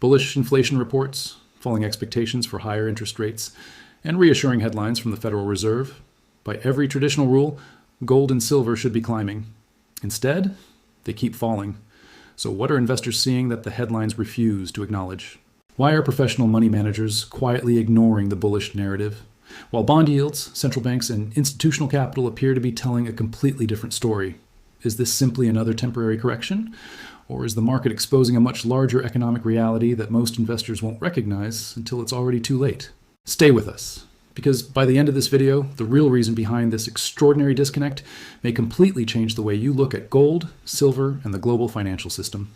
Bullish inflation reports, falling expectations for higher interest rates, and reassuring headlines from the Federal Reserve. By every traditional rule, gold and silver should be climbing. Instead, they keep falling. So what are investors seeing that the headlines refuse to acknowledge? Why are professional money managers quietly ignoring the bullish narrative? While bond yields, central banks, and institutional capital appear to be telling a completely different story. Is this simply another temporary correction? Or is the market exposing a much larger economic reality that most investors won't recognize until it's already too late? Stay with us, because by the end of this video, the real reason behind this extraordinary disconnect may completely change the way you look at gold, silver, and the global financial system.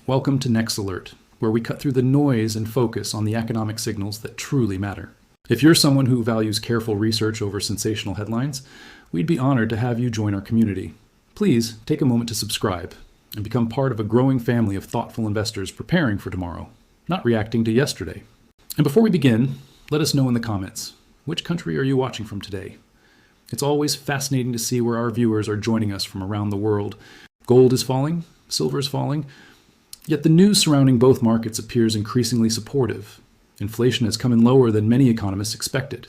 Welcome to Next Alert, where we cut through the noise and focus on the economic signals that truly matter. If you're someone who values careful research over sensational headlines, we'd be honored to have you join our community. Please take a moment to subscribe and become part of a growing family of thoughtful investors preparing for tomorrow, not reacting to yesterday. And before we begin, let us know in the comments, which country are you watching from today? It's always fascinating to see where our viewers are joining us from around the world. Gold is falling, silver is falling, yet the news surrounding both markets appears increasingly supportive. Inflation has come in lower than many economists expected.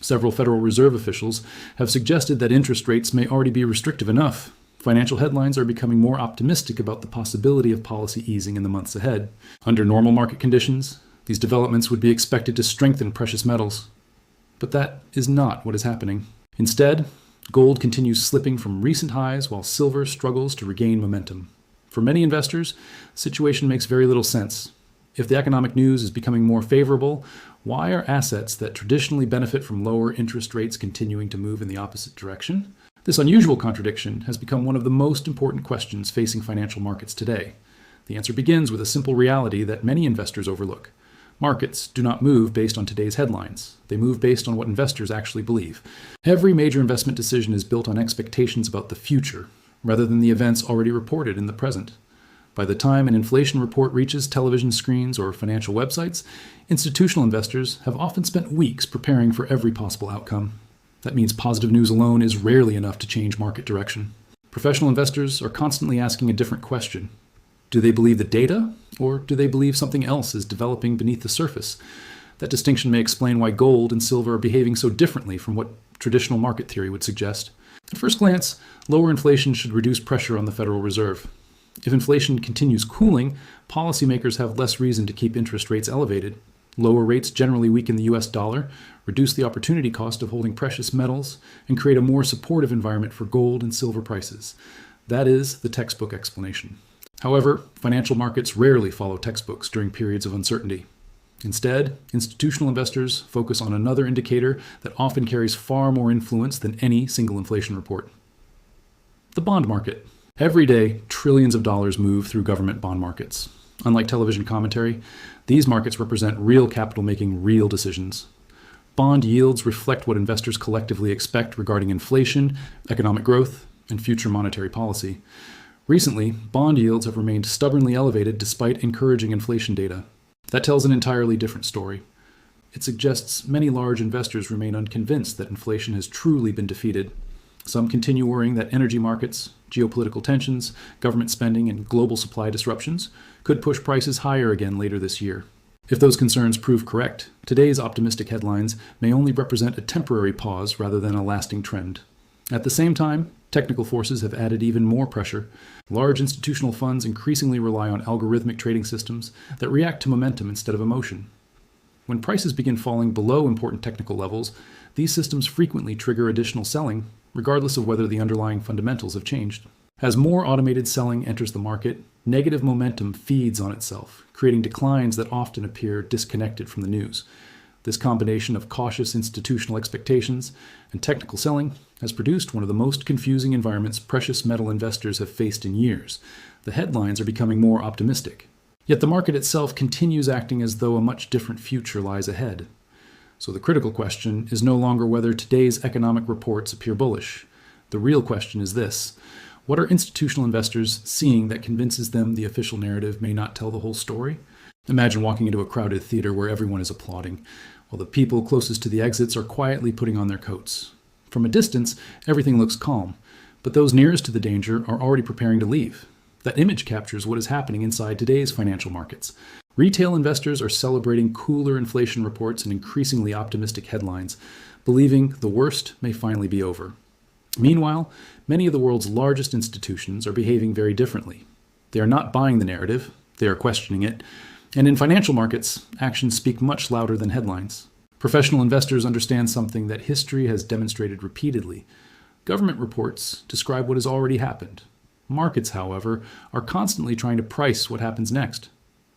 Several Federal Reserve officials have suggested that interest rates may already be restrictive enough. Financial headlines are becoming more optimistic about the possibility of policy easing in the months ahead. Under normal market conditions, these developments would be expected to strengthen precious metals. But that is not what is happening. Instead, gold continues slipping from recent highs while silver struggles to regain momentum. For many investors, the situation makes very little sense. If the economic news is becoming more favorable, why are assets that traditionally benefit from lower interest rates continuing to move in the opposite direction? This unusual contradiction has become one of the most important questions facing financial markets today. The answer begins with a simple reality that many investors overlook. Markets do not move based on today's headlines. They move based on what investors actually believe. Every major investment decision is built on expectations about the future, rather than the events already reported in the present. By the time an inflation report reaches television screens or financial websites, institutional investors have often spent weeks preparing for every possible outcome. That means positive news alone is rarely enough to change market direction. Professional investors are constantly asking a different question. Do they believe the data, or do they believe something else is developing beneath the surface? That distinction may explain why gold and silver are behaving so differently from what traditional market theory would suggest. At first glance, lower inflation should reduce pressure on the Federal Reserve. If inflation continues cooling, policymakers have less reason to keep interest rates elevated. Lower rates generally weaken the US dollar, reduce the opportunity cost of holding precious metals, and create a more supportive environment for gold and silver prices. That is the textbook explanation. However, financial markets rarely follow textbooks during periods of uncertainty. Instead, institutional investors focus on another indicator that often carries far more influence than any single inflation report: the bond market. Every day, trillions of dollars move through government bond markets. Unlike television commentary, these markets represent real capital making real decisions. Bond yields reflect what investors collectively expect regarding inflation, economic growth, and future monetary policy. Recently, bond yields have remained stubbornly elevated despite encouraging inflation data. That tells an entirely different story. It suggests many large investors remain unconvinced that inflation has truly been defeated. Some continue worrying that energy markets, geopolitical tensions, government spending, and global supply disruptions could push prices higher again later this year. If those concerns prove correct, today's optimistic headlines may only represent a temporary pause rather than a lasting trend. At the same time, technical forces have added even more pressure. Large institutional funds increasingly rely on algorithmic trading systems that react to momentum instead of emotion. When prices begin falling below important technical levels, these systems frequently trigger additional selling, regardless of whether the underlying fundamentals have changed. As more automated selling enters the market, negative momentum feeds on itself, creating declines that often appear disconnected from the news. This combination of cautious institutional expectations and technical selling has produced one of the most confusing environments precious metal investors have faced in years. The headlines are becoming more optimistic, yet the market itself continues acting as though a much different future lies ahead. So the critical question is no longer whether today's economic reports appear bullish. The real question is this: what are institutional investors seeing that convinces them the official narrative may not tell the whole story? Imagine walking into a crowded theater where everyone is applauding, while the people closest to the exits are quietly putting on their coats. From a distance, everything looks calm, but those nearest to the danger are already preparing to leave. That image captures what is happening inside today's financial markets. Retail investors are celebrating cooler inflation reports and increasingly optimistic headlines, believing the worst may finally be over. Meanwhile, many of the world's largest institutions are behaving very differently. They are not buying the narrative, they are questioning it, and in financial markets, actions speak much louder than headlines. Professional investors understand something that history has demonstrated repeatedly. Government reports describe what has already happened. Markets, however, are constantly trying to price what happens next.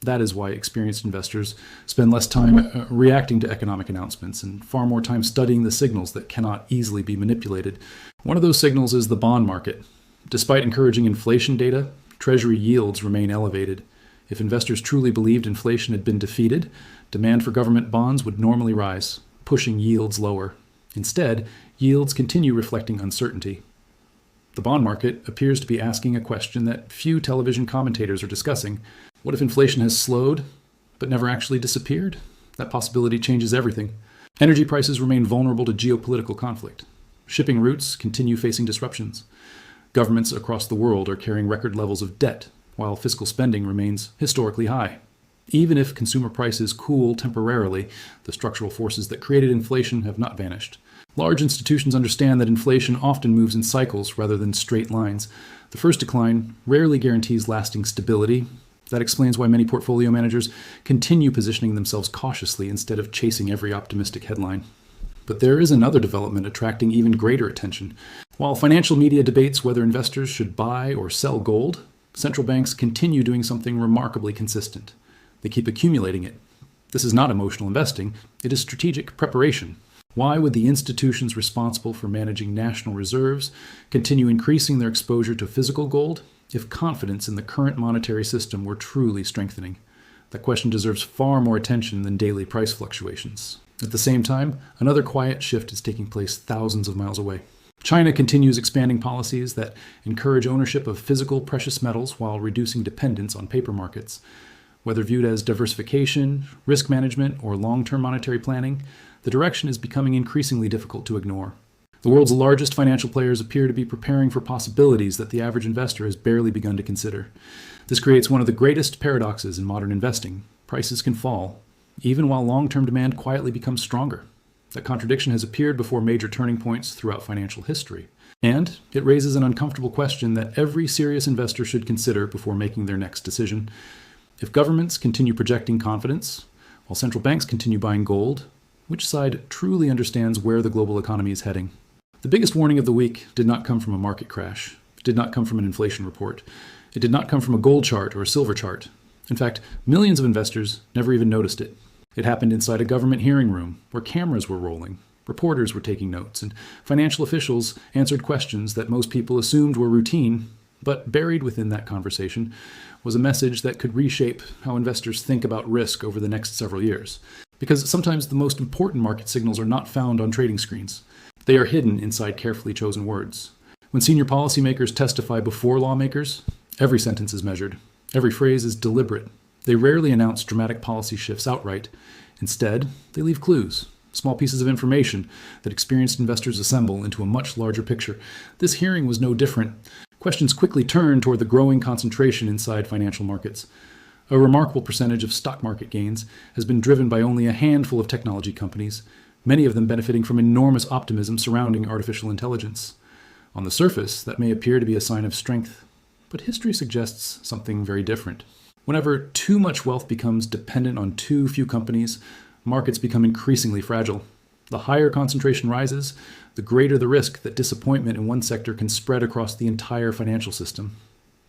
That is why experienced investors spend less time reacting to economic announcements and far more time studying the signals that cannot easily be manipulated. One of those signals is the bond market. Despite encouraging inflation data, Treasury yields remain elevated. If investors truly believed inflation had been defeated, demand for government bonds would normally rise, pushing yields lower. Instead, yields continue reflecting uncertainty. The bond market appears to be asking a question that few television commentators are discussing. What if inflation has slowed, but never actually disappeared? That possibility changes everything. Energy prices remain vulnerable to geopolitical conflict. Shipping routes continue facing disruptions. Governments across the world are carrying record levels of debt, while fiscal spending remains historically high. Even if consumer prices cool temporarily, the structural forces that created inflation have not vanished. Large institutions understand that inflation often moves in cycles rather than straight lines. The first decline rarely guarantees lasting stability. That explains why many portfolio managers continue positioning themselves cautiously instead of chasing every optimistic headline. But there is another development attracting even greater attention. While financial media debates whether investors should buy or sell gold, central banks continue doing something remarkably consistent. They keep accumulating it. This is not emotional investing, it is strategic preparation. Why would the institutions responsible for managing national reserves continue increasing their exposure to physical gold if confidence in the current monetary system were truly strengthening? That question deserves far more attention than daily price fluctuations. At the same time, another quiet shift is taking place thousands of miles away. China continues expanding policies that encourage ownership of physical precious metals while reducing dependence on paper markets. Whether viewed as diversification, risk management, or long-term monetary planning, the direction is becoming increasingly difficult to ignore. The world's largest financial players appear to be preparing for possibilities that the average investor has barely begun to consider. This creates one of the greatest paradoxes in modern investing. Prices can fall, even while long-term demand quietly becomes stronger. That contradiction has appeared before major turning points throughout financial history. And it raises an uncomfortable question that every serious investor should consider before making their next decision. If governments continue projecting confidence, while central banks continue buying gold, which side truly understands where the global economy is heading? The biggest warning of the week did not come from a market crash. It did not come from an inflation report. It did not come from a gold chart or a silver chart. In fact, millions of investors never even noticed it. It happened inside a government hearing room where cameras were rolling, reporters were taking notes, and financial officials answered questions that most people assumed were routine. But buried within that conversation was a message that could reshape how investors think about risk over the next several years. Because sometimes the most important market signals are not found on trading screens. They are hidden inside carefully chosen words. When senior policymakers testify before lawmakers, every sentence is measured. Every phrase is deliberate. They rarely announce dramatic policy shifts outright. Instead, they leave clues, small pieces of information that experienced investors assemble into a much larger picture. This hearing was no different. Questions quickly turned toward the growing concentration inside financial markets. A remarkable percentage of stock market gains has been driven by only a handful of technology companies, many of them benefiting from enormous optimism surrounding artificial intelligence. On the surface, that may appear to be a sign of strength, but history suggests something very different. Whenever too much wealth becomes dependent on too few companies, markets become increasingly fragile. The higher concentration rises, the greater the risk that disappointment in one sector can spread across the entire financial system.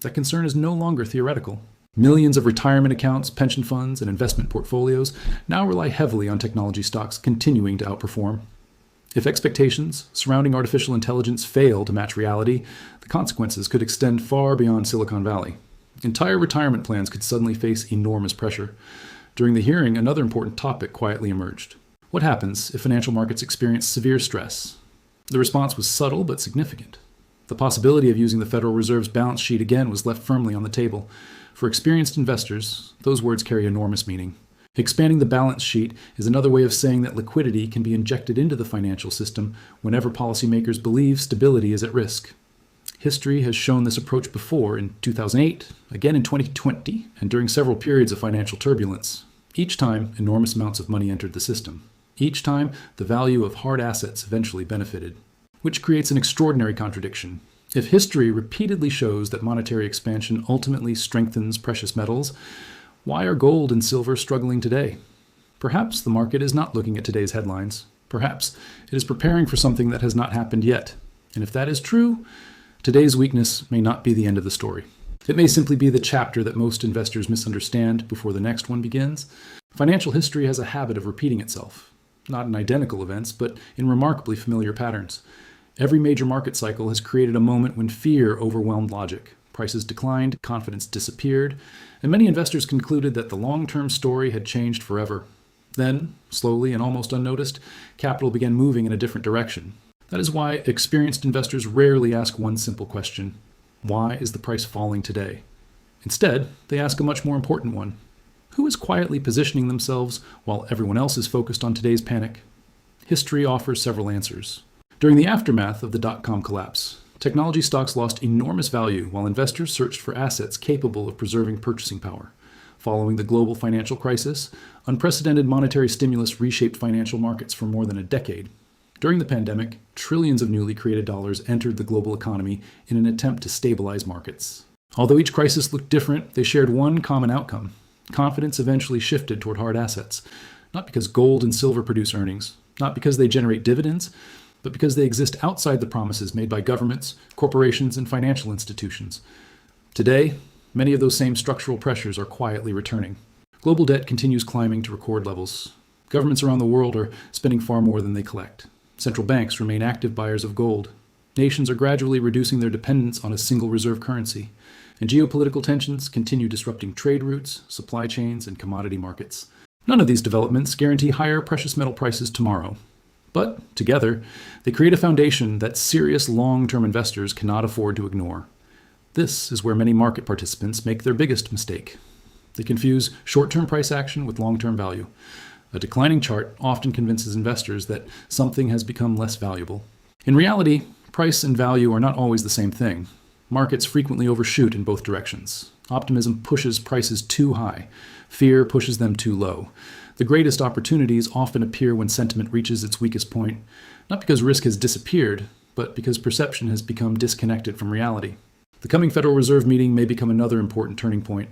That concern is no longer theoretical. Millions of retirement accounts, pension funds, and investment portfolios now rely heavily on technology stocks continuing to outperform. If expectations surrounding artificial intelligence fail to match reality, the consequences could extend far beyond Silicon Valley. Entire retirement plans could suddenly face enormous pressure. During the hearing, another important topic quietly emerged. What happens if financial markets experience severe stress? The response was subtle but significant. The possibility of using the Federal Reserve's balance sheet again was left firmly on the table. For experienced investors, those words carry enormous meaning. Expanding the balance sheet is another way of saying that liquidity can be injected into the financial system whenever policymakers believe stability is at risk. History has shown this approach before in 2008, again in 2020, and during several periods of financial turbulence. Each time, enormous amounts of money entered the system. Each time, the value of hard assets eventually benefited, which creates an extraordinary contradiction. If history repeatedly shows that monetary expansion ultimately strengthens precious metals, why are gold and silver struggling today? Perhaps the market is not looking at today's headlines. Perhaps it is preparing for something that has not happened yet. And if that is true, today's weakness may not be the end of the story. It may simply be the chapter that most investors misunderstand before the next one begins. Financial history has a habit of repeating itself, not in identical events, but in remarkably familiar patterns. Every major market cycle has created a moment when fear overwhelmed logic. Prices declined, confidence disappeared, and many investors concluded that the long-term story had changed forever. Then, slowly and almost unnoticed, capital began moving in a different direction. That is why experienced investors rarely ask one simple question: why is the price falling today? Instead, they ask a much more important one: who is quietly positioning themselves while everyone else is focused on today's panic? History offers several answers. During the aftermath of the dot-com collapse, technology stocks lost enormous value while investors searched for assets capable of preserving purchasing power. Following the global financial crisis, unprecedented monetary stimulus reshaped financial markets for more than a decade. During the pandemic, trillions of newly created dollars entered the global economy in an attempt to stabilize markets. Although each crisis looked different, they shared one common outcome. Confidence eventually shifted toward hard assets, not because gold and silver produce earnings, not because they generate dividends, but because they exist outside the promises made by governments, corporations, and financial institutions. Today, many of those same structural pressures are quietly returning. Global debt continues climbing to record levels. Governments around the world are spending far more than they collect. Central banks remain active buyers of gold. Nations are gradually reducing their dependence on a single reserve currency. And geopolitical tensions continue disrupting trade routes, supply chains, and commodity markets. None of these developments guarantee higher precious metal prices tomorrow. But, together, they create a foundation that serious long-term investors cannot afford to ignore. This is where many market participants make their biggest mistake. They confuse short-term price action with long-term value. A declining chart often convinces investors that something has become less valuable. In reality, price and value are not always the same thing. Markets frequently overshoot in both directions. Optimism pushes prices too high. Fear pushes them too low. The greatest opportunities often appear when sentiment reaches its weakest point, not because risk has disappeared, but because perception has become disconnected from reality. The coming Federal Reserve meeting may become another important turning point.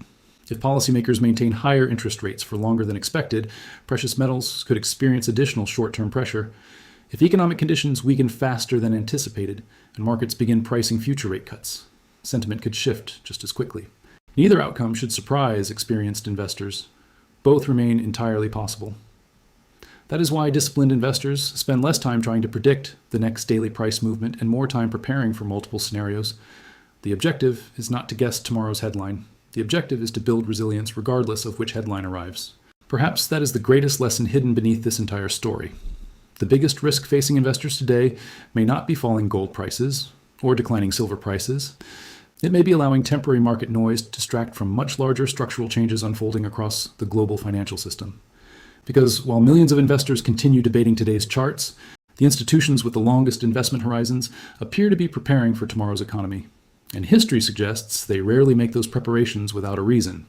If policymakers maintain higher interest rates for longer than expected, precious metals could experience additional short-term pressure. If economic conditions weaken faster than anticipated and markets begin pricing future rate cuts, sentiment could shift just as quickly. Neither outcome should surprise experienced investors. Both remain entirely possible. That is why disciplined investors spend less time trying to predict the next daily price movement and more time preparing for multiple scenarios. The objective is not to guess tomorrow's headline. The objective is to build resilience regardless of which headline arrives. Perhaps that is the greatest lesson hidden beneath this entire story. The biggest risk facing investors today may not be falling gold prices or declining silver prices. It may be allowing temporary market noise to distract from much larger structural changes unfolding across the global financial system. Because while millions of investors continue debating today's charts, the institutions with the longest investment horizons appear to be preparing for tomorrow's economy. And history suggests they rarely make those preparations without a reason.